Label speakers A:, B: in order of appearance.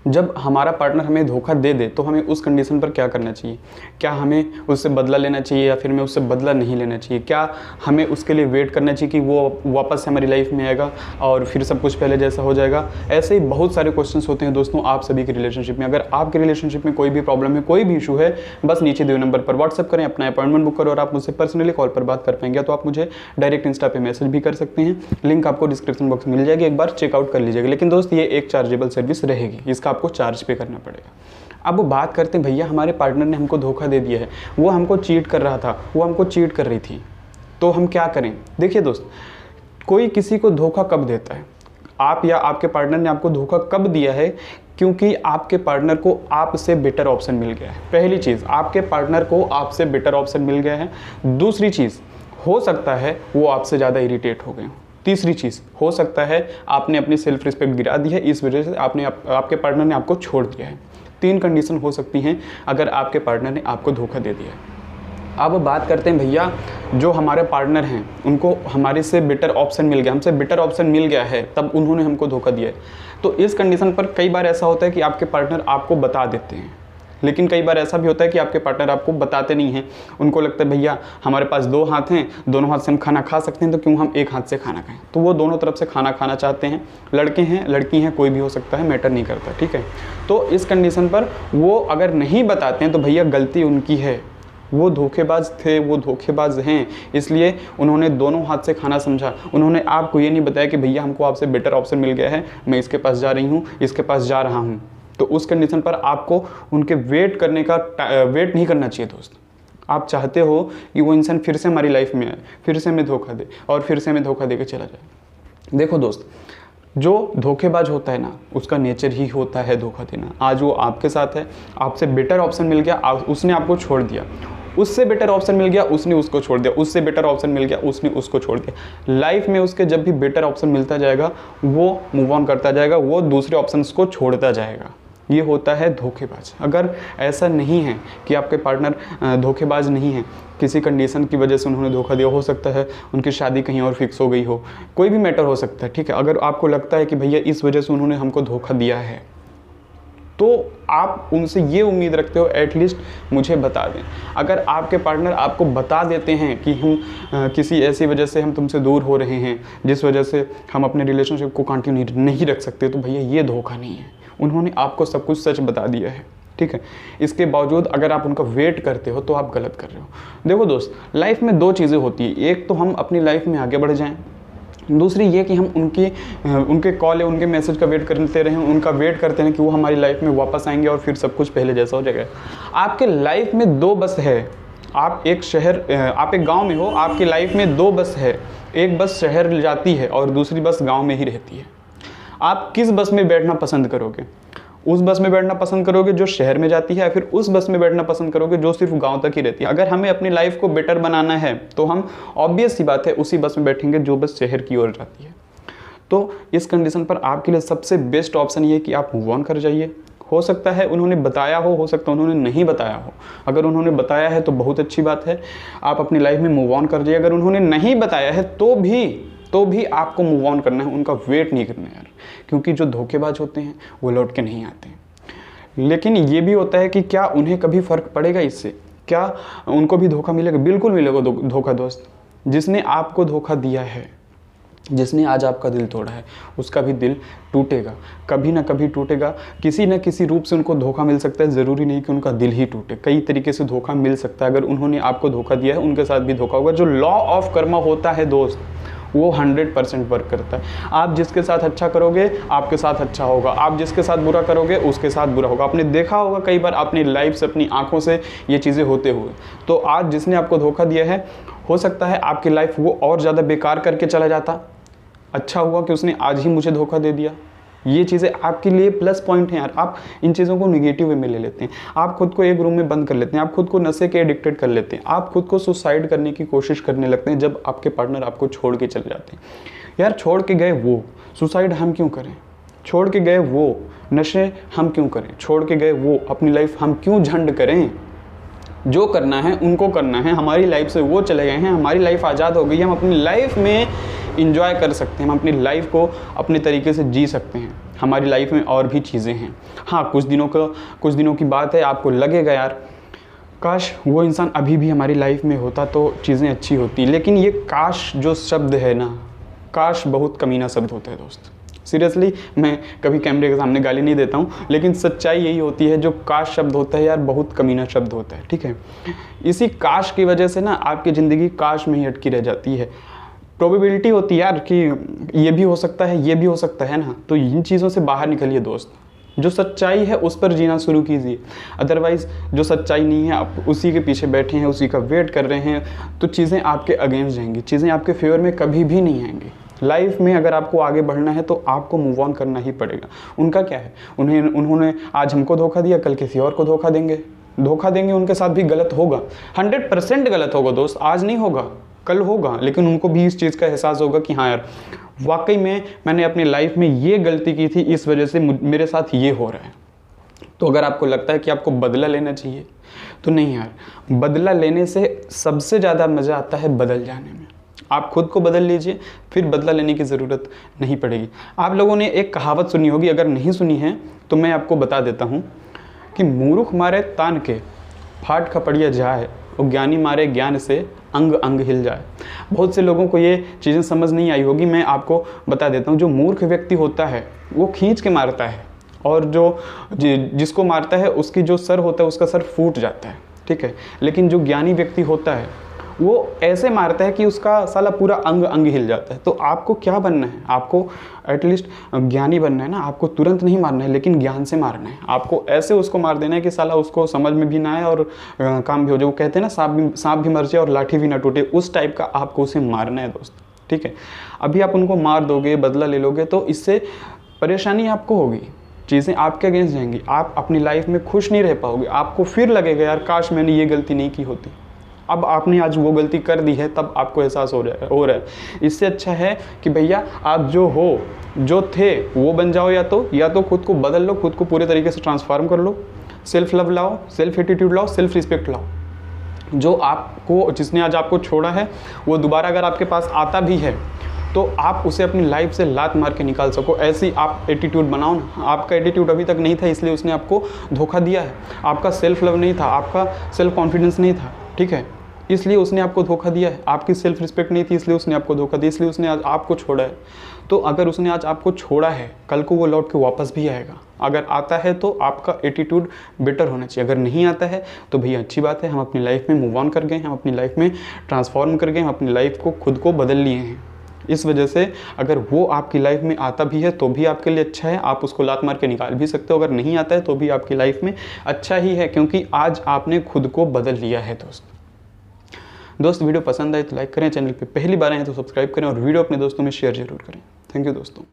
A: जब हमारा पार्टनर हमें धोखा दे दे तो हमें उस कंडीशन पर क्या करना चाहिए? क्या हमें उससे बदला लेना चाहिए या फिर हमें उससे बदला नहीं लेना चाहिए? क्या हमें उसके लिए वेट करना चाहिए कि वो वापस से हमारी लाइफ में आएगा और फिर सब कुछ पहले जैसा हो जाएगा? ऐसे ही बहुत सारे क्वेश्चंस होते हैं दोस्तों आप सभी के रिलेशनशिप में। अगर आपके रिलेशनशिप में कोई भी प्रॉब्लम है, कोई भी इशू है, बस नीचे दिए नंबर पर व्हाट्सअप करें, अपना अपॉइंटमेंट बुक करो और आप मुझसे पर्सनली कॉल पर बात कर पाएंगे। तो आप मुझे डायरेक्ट इंस्टा पे मैसेज भी कर सकते हैं, लिंक आपको डिस्क्रिप्शन बॉक्स में मिल जाएगी, एक बार चेकआउट कर लीजिएगा। लेकिन दोस्त ये एक चार्जेबल सर्विस रहेगी, इसका आपको चार्ज पे करना पड़ेगा। अब बात करते हैं भैया हमारे पार्टनर ने हमको धोखा दे दिया है, वो हमको चीट कर रहा था, वो हमको चीट कर रही थी, तो हम क्या करें? देखिए दोस्त, कोई किसी को धोखा कब देता है? आप या आपके पार्टनर ने आपको धोखा कब दिया है? क्योंकि आपके पार्टनर को आपसे बेटर ऑप्शन मिल गया है। पहली चीज़, आपके पार्टनर को आपसे बेटर ऑप्शन मिल गया है। दूसरी चीज़, हो सकता है वो आपसे ज़्यादा इरिटेट हो गए हों। तीसरी चीज़, हो सकता है आपने अपनी सेल्फ रिस्पेक्ट गिरा दी है, इस वजह से आपके पार्टनर ने आपको छोड़ दिया है। 3 कंडीशन हो सकती हैं अगर आपके पार्टनर ने आपको धोखा दे दिया है। अब बात करते हैं भैया, जो हमारे पार्टनर हैं उनको हमारे से बेटर ऑप्शन मिल गया, हमसे बेटर ऑप्शन मिल गया है, तब उन्होंने हमको धोखा दिया है। तो इस कंडीशन पर कई बार ऐसा होता है कि आपके पार्टनर आपको बता देते हैं, लेकिन कई बार ऐसा भी होता है कि आपके पार्टनर आपको बताते नहीं हैं। उनको लगता है भैया हमारे पास 2 हाथ हैं, दोनों हाथ से हम खाना खा सकते हैं, तो क्यों हम एक हाथ से खाना खाएं? तो वो दोनों तरफ से खाना खाना चाहते हैं। लड़के हैं, लड़की हैं, कोई भी हो सकता है, मैटर नहीं करता, ठीक है। तो इस कंडीशन पर वो अगर नहीं बताते हैं तो भैया गलती उनकी है, वो धोखेबाज थे, वो धोखेबाज हैं, इसलिए उन्होंने दोनों हाथ से खाना समझा। उन्होंने आपको ये नहीं बताया कि भैया हमको आपसे बेटर ऑप्शन मिल गया है, मैं इसके पास जा रही हूँ, इसके पास जा रहा हूँ। तो उस कंडीशन पर आपको उनके वेट नहीं करना चाहिए दोस्त। आप चाहते हो कि वो इंसान फिर से हमारी लाइफ में आए, फिर से हमें धोखा दे और फिर से हमें धोखा दे के चला जाए। देखो दोस्त, जो धोखेबाज होता है ना, उसका नेचर ही होता है धोखा देना। आज वो आपके साथ है, आपसे बेटर ऑप्शन मिल गया, उसने आपको छोड़ दिया। उससे बेटर ऑप्शन मिल गया, उसने उसको छोड़ दिया। उससे बेटर ऑप्शन मिल गया, उसने उसको छोड़ दिया। लाइफ में उसके जब भी बेटर ऑप्शन मिलता जाएगा, वो मूव ऑन करता जाएगा, वो दूसरे ऑप्शंस को छोड़ता जाएगा। ये होता है धोखेबाज। अगर ऐसा नहीं है कि आपके पार्टनर धोखेबाज नहीं है, किसी कंडीशन की वजह से उन्होंने धोखा दिया, हो सकता है उनकी शादी कहीं और फिक्स हो गई हो, कोई भी मैटर हो सकता है, ठीक है। अगर आपको लगता है कि भैया इस वजह से उन्होंने हमको धोखा दिया है, तो आप उनसे ये उम्मीद रखते हो एटलीस्ट मुझे बता दें। अगर आपके पार्टनर आपको बता देते हैं कि हम किसी ऐसी वजह से हम तुमसे दूर हो रहे हैं जिस वजह से हम अपने रिलेशनशिप को कंटिन्यू नहीं रख सकते, तो भैया ये धोखा नहीं है, उन्होंने आपको सब कुछ सच बता दिया है, ठीक है। इसके बावजूद अगर आप उनका वेट करते हो तो आप गलत कर रहे हो। देखो दोस्त, लाइफ में 2 चीज़ें होती है, एक तो हम अपनी लाइफ में आगे बढ़ जाएं, दूसरी ये कि हम उनके कॉल या उनके मैसेज का वेट करते रहें, उनका वेट करते हैं कि वो हमारी लाइफ में वापस आएंगे और फिर सब कुछ पहले जैसा हो जाएगा। आपके लाइफ में 2 बस है, आप एक गांव में हो, आपकी लाइफ में 2 बस है, एक बस शहर जाती है और दूसरी बस गांव में ही रहती है। आप किस बस में बैठना पसंद करोगे? उस बस में बैठना पसंद करोगे जो शहर में जाती है, या फिर उस बस में बैठना पसंद करोगे जो सिर्फ गांव तक ही रहती है? अगर हमें अपनी लाइफ को बेटर बनाना है तो हम ऑब्वियस सी बात है उसी बस में बैठेंगे जो बस शहर की ओर जाती है। तो इस कंडीशन पर आपके लिए सबसे बेस्ट ऑप्शन ये है कि आप मूव ऑन कर जाइए। हो सकता है उन्होंने बताया हो सकता है उन्होंने नहीं बताया हो। अगर उन्होंने बताया है तो बहुत अच्छी बात है, आप अपनी लाइफ में मूव ऑन कर जाइए। अगर उन्होंने नहीं बताया है तो भी आपको मूव ऑन करना है, उनका वेट नहीं करना है यार, क्योंकि जो धोखेबाज होते हैं वो लौट के नहीं आते हैं। लेकिन ये भी होता है कि क्या उन्हें कभी फ़र्क पड़ेगा इससे? क्या उनको भी धोखा मिलेगा? बिल्कुल मिलेगा धोखा दोस्त। जिसने आपको धोखा दिया है, जिसने आज आपका दिल तोड़ा है, उसका भी दिल टूटेगा, कभी ना कभी टूटेगा। किसी न किसी रूप से उनको धोखा मिल सकता है, ज़रूरी नहीं कि उनका दिल ही टूटे, कई तरीके से धोखा मिल सकता है। अगर उन्होंने आपको धोखा दिया है, उनके साथ भी धोखा होगा। जो लॉ ऑफ कर्मा होता है दोस्त, वो 100% वर्क करता है। आप जिसके साथ अच्छा करोगे आपके साथ अच्छा होगा, आप जिसके साथ बुरा करोगे उसके साथ बुरा होगा। आपने देखा होगा कई बार अपनी लाइफ से, अपनी आंखों से ये चीज़ें होते हुए। तो आज जिसने आपको धोखा दिया है, हो सकता है आपकी लाइफ वो और ज़्यादा बेकार करके चला जाता। अच्छा हुआ कि उसने आज ही मुझे धोखा दे दिया। ये चीज़ें आपके लिए प्लस पॉइंट हैं यार। आप इन चीज़ों को निगेटिव वे में ले लेते हैं, आप खुद को एक रूम में बंद कर लेते हैं, आप खुद को नशे के एडिक्टेड कर लेते हैं, आप खुद को सुसाइड करने की कोशिश करने लगते हैं जब आपके पार्टनर आपको छोड़ के चले जाते हैं। यार छोड़ के गए वो, सुसाइड हम क्यों करें? छोड़ के गए वो, नशे हम क्यों करें? छोड़ के गए वो, अपनी लाइफ हम क्यों झंड करें? जो करना है उनको करना है। हमारी लाइफ से वो चले गए हैं, हमारी लाइफ आज़ाद हो गई है, हम अपनी लाइफ में इंजॉय कर सकते हैं, हम अपनी लाइफ को अपने तरीके से जी सकते हैं। हमारी लाइफ में और भी चीज़ें हैं। हाँ, कुछ दिनों की बात है, आपको लगेगा यार काश वो इंसान अभी भी हमारी लाइफ में होता तो चीज़ें अच्छी होती, लेकिन ये काश जो शब्द है ना, काश बहुत कमीना शब्द होता है दोस्त। सीरियसली, मैं कभी कैमरे के सामने गाली नहीं देता हूँ, लेकिन सच्चाई यही होती है, जो काश शब्द होता है यार बहुत कमीना शब्द होता है, ठीक है। इसी काश की वजह से ना आपकी ज़िंदगी काश में ही अटकी रह जाती है। प्रोबेबिलिटी होती है यार कि ये भी हो सकता है, ये भी हो सकता है ना, तो इन चीज़ों से बाहर निकलिए दोस्त। जो सच्चाई है उस पर जीना शुरू कीजिए। अदरवाइज़ जो सच्चाई नहीं है, आप उसी के पीछे बैठे हैं, उसी का वेट कर रहे हैं, तो चीज़ें आपके अगेंस्ट जाएंगी, चीज़ें आपके फेवर में कभी भी नहीं आएंगी। लाइफ में अगर आपको आगे बढ़ना है तो आपको मूव ऑन करना ही पड़ेगा। उनका क्या है, उन्होंने आज हमको धोखा दिया, कल किसी और को धोखा देंगे, उनके साथ भी गलत होगा, 100% गलत होगा दोस्त। आज नहीं होगा, कल होगा, लेकिन उनको भी इस चीज़ का एहसास होगा कि हाँ यार वाकई में मैंने अपनी लाइफ में ये गलती की थी, इस वजह से मेरे साथ ये हो रहा है। तो अगर आपको लगता है कि आपको बदला लेना चाहिए, तो नहीं यार, बदला लेने से सबसे ज़्यादा मज़ा आता है बदल जाने में। आप खुद को बदल लीजिए, फिर बदला लेने की ज़रूरत नहीं पड़ेगी। आप लोगों ने एक कहावत सुनी होगी, अगर नहीं सुनी है तो मैं आपको बता देता हूँ कि मूर्ख मारे तान के फाट खपड़िया जाए, और ज्ञानी मारे ज्ञान से अंग अंग हिल जाए। बहुत से लोगों को ये चीज़ें समझ नहीं आई होगी, मैं आपको बता देता हूँ। जो मूर्ख व्यक्ति होता है वो खींच के मारता है, और जिसको मारता है उसकी जो सर होता है उसका सर फूट जाता है, ठीक है। लेकिन जो ज्ञानी व्यक्ति होता है वो ऐसे मारता है कि उसका साला पूरा अंग अंग हिल जाता है। तो आपको क्या बनना है, आपको एटलीस्ट ज्ञानी बनना है ना। आपको तुरंत नहीं मारना है, लेकिन ज्ञान से मारना है। आपको ऐसे उसको मार देना है कि साला उसको समझ में भी ना आए और काम भी हो जाए। वो कहते हैं ना, सांप भी मर जाए और लाठी भी ना टूटे, उस टाइप का आपको उसे मारना है दोस्त, ठीक है। अभी आप उनको मार दोगे, बदला ले लोगे, तो इससे परेशानी आपको होगी, चीज़ें आपके अगेंस्ट जाएंगी, आप अपनी लाइफ में खुश नहीं रह पाओगे। आपको फिर लगेगा यार काश मैंने ये गलती नहीं की होती। अब आपने आज वो गलती कर दी है, तब आपको एहसास हो रहा है। इससे अच्छा है कि भैया आप जो थे वो बन जाओ, या तो खुद को बदल लो, खुद को पूरे तरीके से ट्रांसफॉर्म कर लो, सेल्फ लव लाओ, सेल्फ एटीट्यूड लाओ, सेल्फ रिस्पेक्ट लाओ। जिसने आज आपको छोड़ा है वो दोबारा अगर आपके पास आता भी है तो आप उसे अपनी लाइफ से लात मार के निकाल सको, ऐसी आप एटीट्यूड बनाओ ना। आपका एटीट्यूड अभी तक नहीं था, इसलिए उसने आपको धोखा दिया है। आपका सेल्फ लव नहीं था, आपका सेल्फ कॉन्फिडेंस नहीं था, ठीक है, इसलिए उसने आपको धोखा दिया है। आपकी सेल्फ रिस्पेक्ट नहीं थी, इसलिए उसने आपको धोखा दिया, इसलिए उसने आज आपको छोड़ा है। तो अगर उसने आज आपको छोड़ा है, कल को वो लौट के वापस भी आएगा। अगर आता है तो आपका एटीट्यूड बेटर होना चाहिए, अगर नहीं आता है तो भैया अच्छी बात है, हम अपनी लाइफ में मूव ऑन कर गए, हम अपनी लाइफ में ट्रांसफॉर्म कर गए, हम अपनी लाइफ को खुद को बदल लिए हैं। इस वजह से अगर वो आपकी लाइफ में आता भी है तो भी आपके लिए अच्छा है, आप उसको लात मार के निकाल भी सकते हो। अगर नहीं आता है तो भी आपकी लाइफ में अच्छा ही है, क्योंकि आज आपने खुद को बदल लिया है दोस्त। वीडियो पसंद आए तो लाइक करें, चैनल पे पहली बार आए तो सब्सक्राइब करें, और वीडियो अपने दोस्तों में शेयर जरूर करें। थैंक यू दोस्तों।